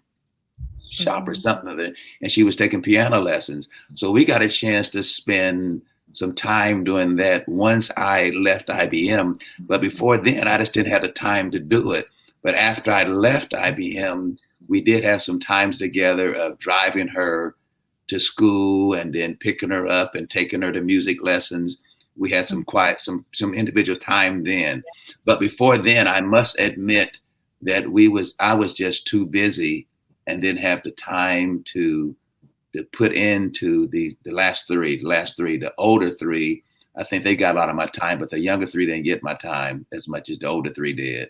Shop or something other, and she was taking piano lessons. So we got a chance to spend some time doing that once I left IBM. But before then, I just didn't have the time to do it. But after I left IBM, we did have some times together of driving her to school and then picking her up and taking her to music lessons. We had some quiet, some individual time then. But before then, I must admit that I was just too busy and didn't have the time to put into the last three. The older three, I think they got a lot of my time, but the younger three didn't get my time as much as the older three did.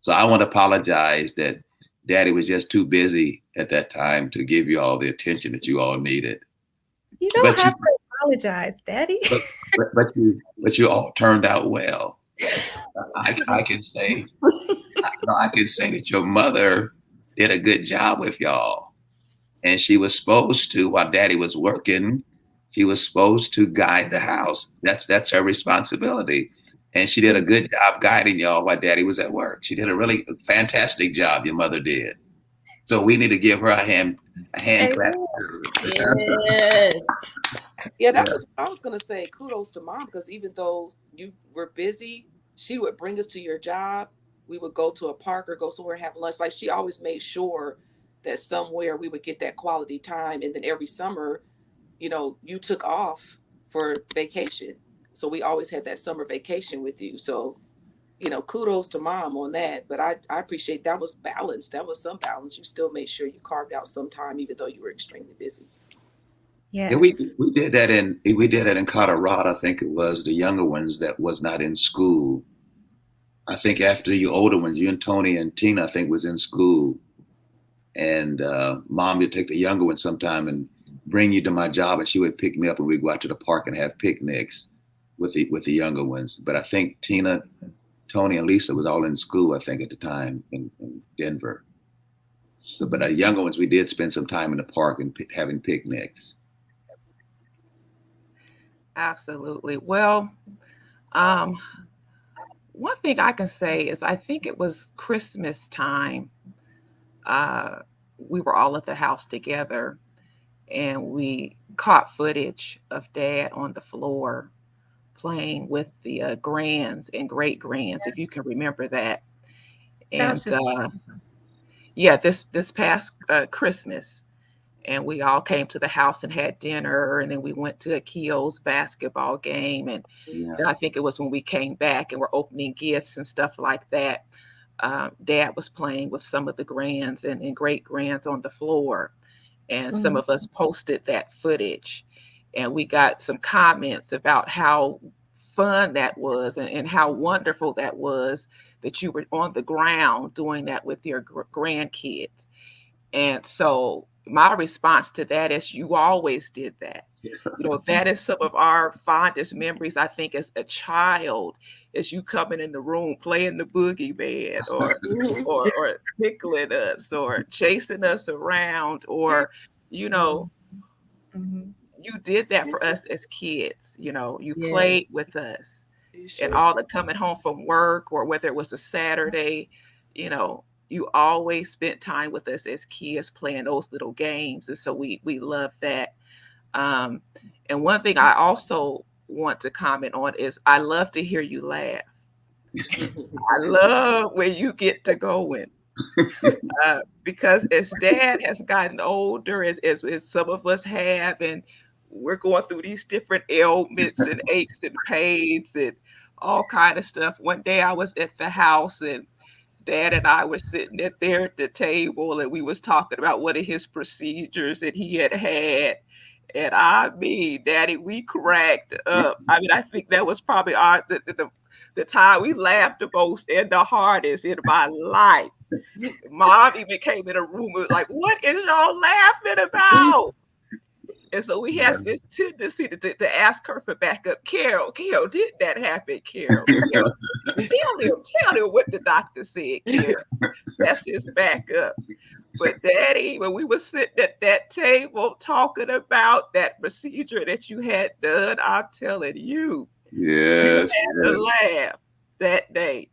So I want to apologize that Daddy was just too busy at that time to give you all the attention that you all needed. You don't have to apologize, Daddy. But you all turned out well. I can say that your mother did a good job with y'all. And she was supposed to, while Daddy was working, she was supposed to guide the house. That's her responsibility. And she did a good job guiding y'all while Daddy was at work. She did a really fantastic job, your mother did. So we need to give her a hand clap. Yes. Yeah, that was what I was gonna say. Kudos to Mom, because even though you were busy, she would bring us to your job. We would go to a park or go somewhere and have lunch. Like, she always made sure that somewhere we would get that quality time. And then every summer, you took off for vacation. So we always had that summer vacation with you. So, kudos to Mom on that. But I appreciate that was balance. That was some balance. You still made sure you carved out some time, even though you were extremely busy. Yes. Yeah, we did that in Colorado. I think it was the younger ones that was not in school. I think after you older ones, you and Tony and Tina, I think, was in school. And mom would take the younger one sometime and bring you to my job, and she would pick me up, and we'd go out to the park and have picnics with the younger ones. But I think Tina, Tony, and Lisa was all in school, I think, at the time in Denver. So, but our younger ones, we did spend some time in the park and having picnics. Absolutely. Well, um, one thing I can say is I think it was Christmas time. Uh, we were all at the house together, and we caught footage of Dad on the floor playing with the grands and great grands, if you can remember that. That was And just yeah, this past Christmas, and we all came to the house and had dinner, and then we went to Akio's basketball game, and Yeah. then I think it was when we came back and were opening gifts and stuff like that. Dad was playing with some of the grands and great grands on the floor, and some of us posted that footage, and we got some comments about how fun that was, and how wonderful that was that you were on the ground doing that with your grandkids. And so my response to that is, you always did that. That is some of our fondest memories, I think, as a child, as you coming in the room playing the boogeyman, or tickling us, or chasing us around, or you know mm-hmm. you did that for us as kids. You Yes, played with us, you and sure. all the coming home from work, or whether it was a Saturday, you know, you always spent time with us as kids playing those little games. And so we love that. Um, and one thing I also want to comment on is I love to hear you laugh. I love when you get to going. Because as Dad has gotten older, as some of us have, and we're going through these different ailments and aches and pains and all kind of stuff. One day I was at the house, and Dad and I were sitting there at the table, and we was talking about one of his procedures that he had had. And I mean, Daddy, we cracked up. I mean, I think that was probably the time we laughed the most and the hardest in my life. Mom even came in a room and was like, "What is y'all laughing about?" And so we Yeah. has this tendency to ask her for backup. Carol, did that happen? Carol, tell him what the doctor said, Carol. That's his backup. But Daddy, when we were sitting at that table talking about that procedure that you had done, I'm telling you, you Yes. had to laugh that day.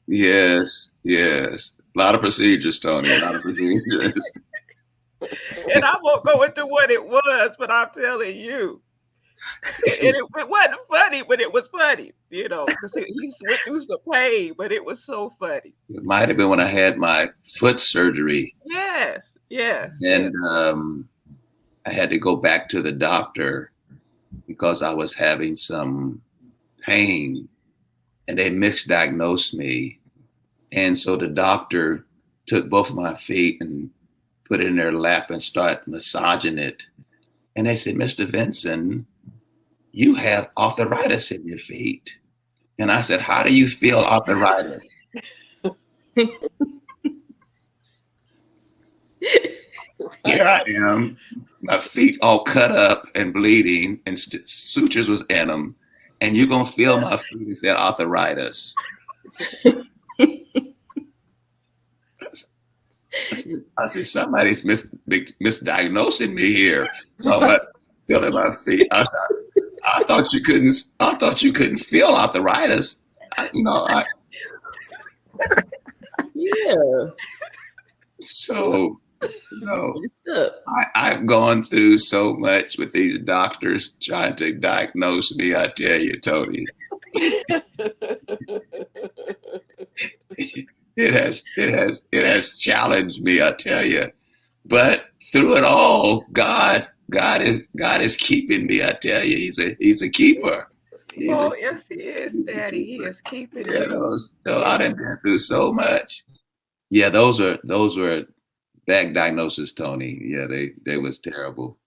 Yes. Yes. A lot of procedures, Tony. A lot of procedures. And I won't go into what it was, but I'm telling you, it wasn't funny, but it was funny, because he went through some pain, but it was so funny. It might have been when I had my foot surgery, Yes, yes, and yes. I had to go back to the doctor because I was having some pain, and they misdiagnosed me. And so the doctor took both of my feet and put it in their lap and started massaging it. And they said, "Mr. Vinson, you have arthritis in your feet." And I said, "How do you feel arthritis?" Here I am, my feet all cut up and bleeding, and sutures was in them. And you're going to feel my feet and say arthritis. I said, somebody's misdiagnosing me here. So I'm feeling my feet. I thought you couldn't feel arthritis. Yeah. So, I've gone through so much with these doctors trying to diagnose me. I tell you, Tony, it has challenged me. I tell you, but through it all, God is keeping me. I tell you, He's a keeper. Oh, yes, he is, Daddy. He is keeping Yeah, you. I done been through so much. Yeah, those were bad diagnosis, Tony. Yeah, they was terrible.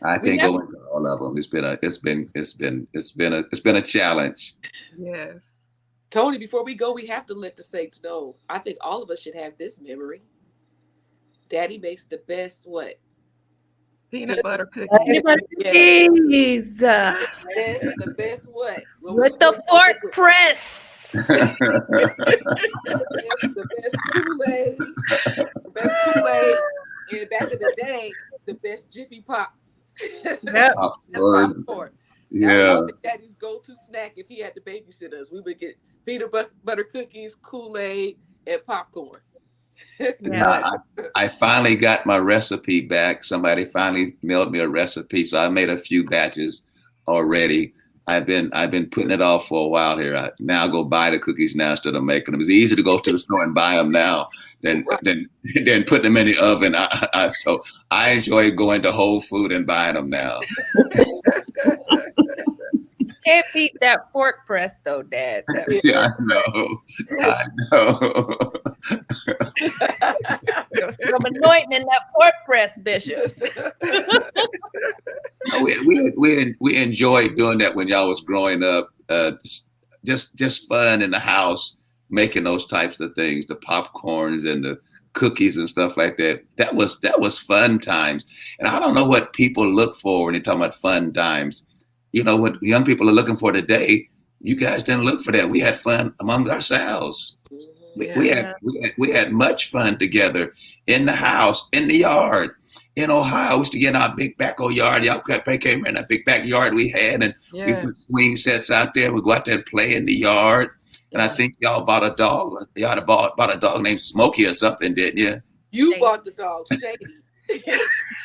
I We can't have go into all of them. It's been a challenge. Yes. Tony. Before we go, we have to let the saints know. I think all of us should have this memory. Daddy makes the best what? Peanut butter Peanut cookies. butter Yes. cookies The best what? When we with the was fork press. the best Kool-Aid, the best Kool-Aid, and back in the day, the best Jiffy Pop. Yep. That's Popcorn. popcorn. That was Yeah. Daddy's go-to snack if he had to babysit us. We would get peanut butter cookies, Kool-Aid, and popcorn. Yeah. I finally got my recipe back. Somebody finally mailed me a recipe, so I made a few batches already. I've been putting it off for a while here. Now I go buy the cookies now instead of making them. It's easy to go to the store and buy them now than Right. than putting them in the oven. So I enjoy going to Whole Food and buying them now. Can't beat that fork press though, Dad. Yeah, I know. I know. There's some anointing in that fork press, Bishop. We enjoyed doing that when y'all was growing up. Just fun in the house, making those types of things, the popcorns and the cookies and stuff like that. That was fun times. And I don't know what people look for when they talk about fun times. You know what young people are looking for today. You guys didn't look for that. We had fun among ourselves. We had much fun together in the house, in the yard. In Ohio, we used to get in our big backyard. Y'all came in that big backyard we had, and we put swing sets out there. We go out there and play in the yard. And I think y'all bought a dog. Y'all bought a dog named Smokey or something, didn't you? You bought the dog, Shady.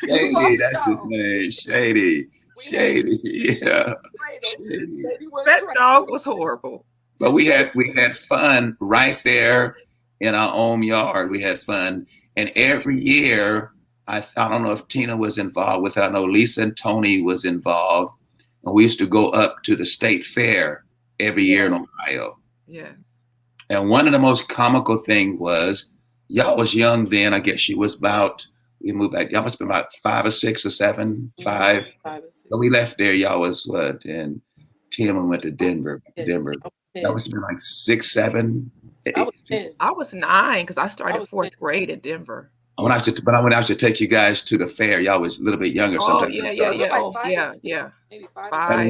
Shady, that's his name. Shady. Yeah. Shady. That dog was horrible. But we had fun right there in our own yard. We had fun, and every year. I don't know if Tina was involved with it. I know Lisa and Tony was involved. And we used to go up to the state fair every year in Ohio. Yes. And one of the most comical thing was, y'all was young then. I guess she was we moved back. Y'all must have been about 5 or 6 or 7, 5. 5 or 6. So we left there. Y'all was what? And Tina went to Denver. That must have been like 6, 7. 8. I was 10. I was 9 because I started 4th grade in Denver. When I was to take you guys to the fair, y'all was a little bit younger sometimes. Yeah. Maybe 5.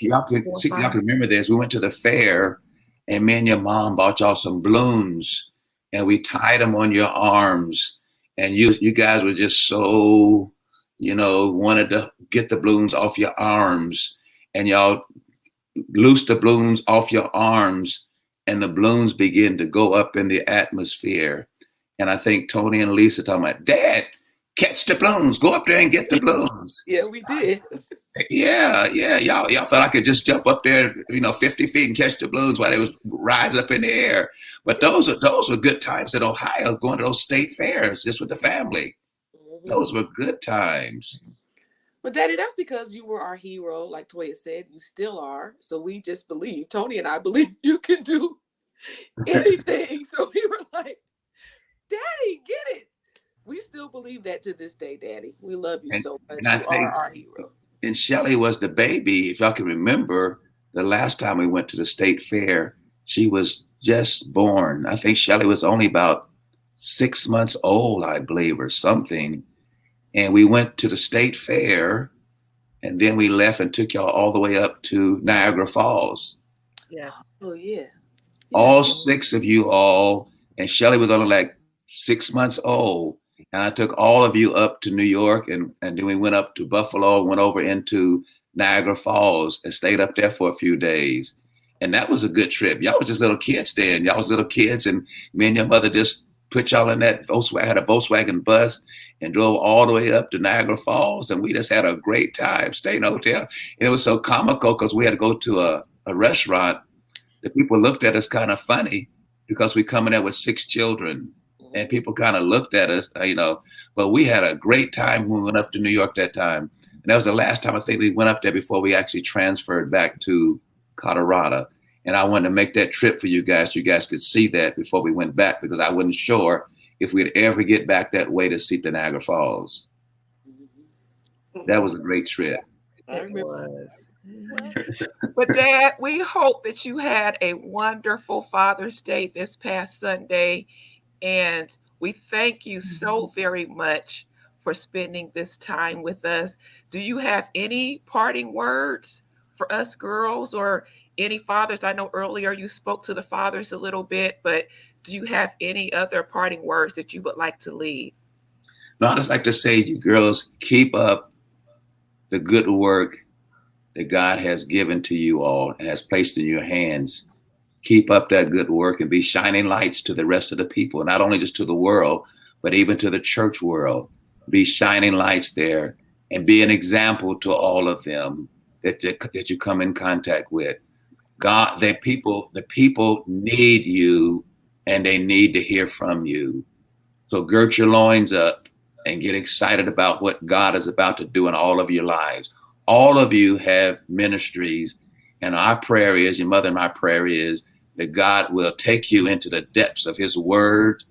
Y'all can remember this. We went to the fair, and me and your mom bought y'all some balloons, and we tied them on your arms, and you guys were just so, wanted to get the balloons off your arms, and y'all loosed the balloons off your arms, and the balloons began to go up in the atmosphere. And I think Tony and Lisa talking about, Dad, catch the balloons. Go up there and get the balloons. Yeah, we did. Yeah. Y'all thought I could just jump up there, 50 feet and catch the balloons while they was rising up in the air. But those were good times in Ohio, going to those state fairs just with the family. Mm-hmm. Those were good times. Well, Daddy, that's because you were our hero, like Toya said. You still are. So we just believe, Tony and I believe you can do anything. So we were like, Daddy, get it. We still believe that to this day, Daddy. We love you so much. You are our hero. And Shelly was the baby. If y'all can remember, the last time we went to the state fair, she was just born. I think Shelly was only about 6 months old, I believe, or something. And we went to the state fair, and then we left and took y'all all the way up to Niagara Falls. Yes. Oh, yeah. All 6 of you all, and Shelly was only like 6 months old, and I took all of you up to New York, and then we went up to Buffalo, went over into Niagara Falls, and stayed up there for a few days. And that was a good trip. Y'all was just little kids then. Y'all was little kids, and me and your mother just put y'all in that Volkswagen, had a Volkswagen bus, and drove all the way up to Niagara Falls, and we just had a great time, stayed in a hotel. And it was so comical because we had to go to a restaurant. The people looked at us kind of funny because we coming there with 6 children. And people kind of looked at us, but we had a great time when we went up to New York that time. And that was the last time I think we went up there before we actually transferred back to Colorado. And I wanted to make that trip for you guys so you guys could see that before we went back, because I wasn't sure if we'd ever get back that way to see the Niagara Falls. That was a great trip. It was. But Dad, we hope that you had a wonderful Father's Day this past Sunday. And We thank you so very much for spending this time with us. Do you have any parting words for us girls or any fathers? I know earlier you spoke to the fathers a little bit, but do you have any other parting words that you would like to leave? No, I just like to say, you girls, keep up the good work that God has given to you all and has placed in your hands. Keep up that good work and be shining lights to the rest of the people, not only just to the world, but even to the church world. Be shining lights there and be an example to all of them that you come in contact with. God, the people need you and they need to hear from you. So girt your loins up and get excited about what God is about to do in all of your lives. All of you have ministries, and our prayer is, your mother and my prayer is, that God will take you into the depths of his word,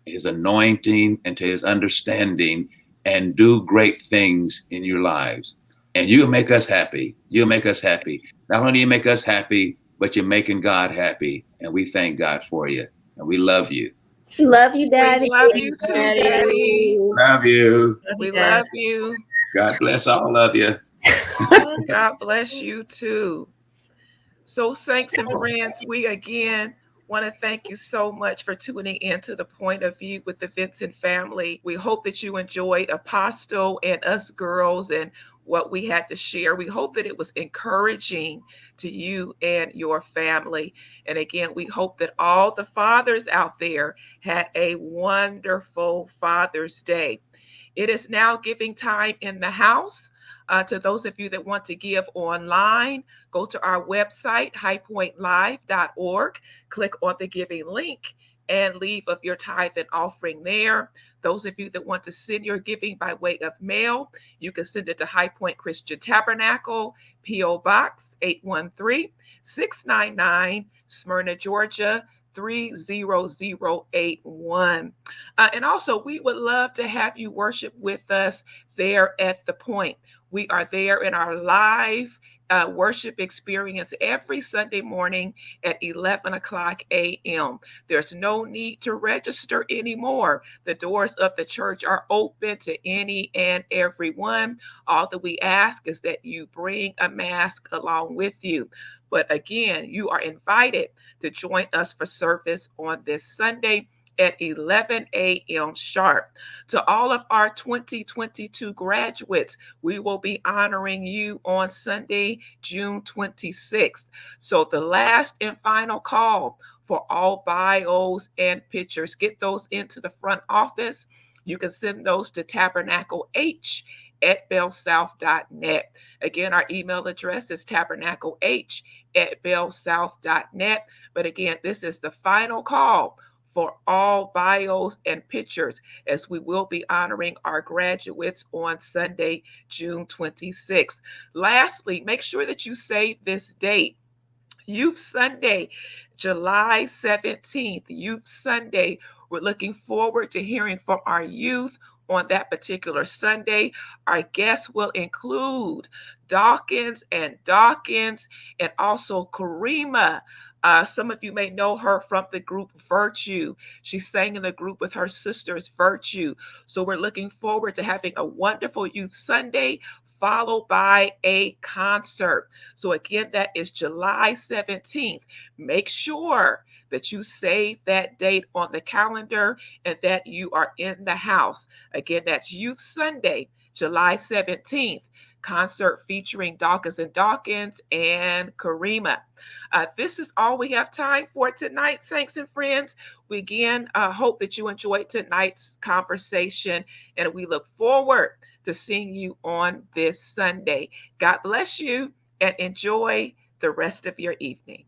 his anointing, and to his understanding, and do great things in your lives. And you'll make us happy. You'll make us happy. Not only do you make us happy, but you're making God happy. And we thank God for you. And we love you. We love you, We Daddy. love you too, Daddy. Love you. Love you, We Dad. love you. God bless all of you. God bless you too. So, saints and friends, we again want to thank you so much for tuning in to the Point of View with the Vincent family. We hope that you enjoyed Apostle and us girls and what we had to share. We hope that it was encouraging to you and your family. And again, we hope that all the fathers out there had a wonderful Father's Day. It is now giving time in the house. To those of you that want to give online, go to our website, highpointlive.org, click on the giving link, and leave of your tithe and offering there. Those of you that want to send your giving by way of mail, you can send it to High Point Christian Tabernacle, P.O. Box 813-699, Smyrna, Georgia 30081. And also, we would love to have you worship with us there at the Point. We are there in our live worship experience every Sunday morning at 11 o'clock a.m. There's no need to register anymore. The doors of the church are open to any and everyone. All that we ask is that you bring a mask along with you. But again, you are invited to join us for service on this Sunday at 11 a.m. sharp. To all of our 2022 graduates, we will be honoring you on Sunday, June 26th. So the last and final call for all bios and pictures, get those into the front office. You can send those to tabernacleh@bellsouth.net. Again, our email address is tabernacleh@bellsouth.net. But again, this is the final call for all bios and pictures, as we will be honoring our graduates on Sunday, June 26th. Lastly, make sure that you save this date. Youth Sunday, July 17th, Youth Sunday. We're looking forward to hearing from our youth on that particular Sunday. Our guests will include Dawkins, and also Karima. Some of you may know her from the group Virtue. She sang in the group with her sisters, Virtue. So we're looking forward to having a wonderful Youth Sunday, followed by a concert. So again, that is July 17th. Make sure that you save that date on the calendar and that you are in the house. Again, that's Youth Sunday, July 17th. Concert featuring Dawkins and Karima. This is all we have time for tonight, saints and friends. We again hope that you enjoyed tonight's conversation, and we look forward to seeing you on this Sunday. God bless you and enjoy the rest of your evening.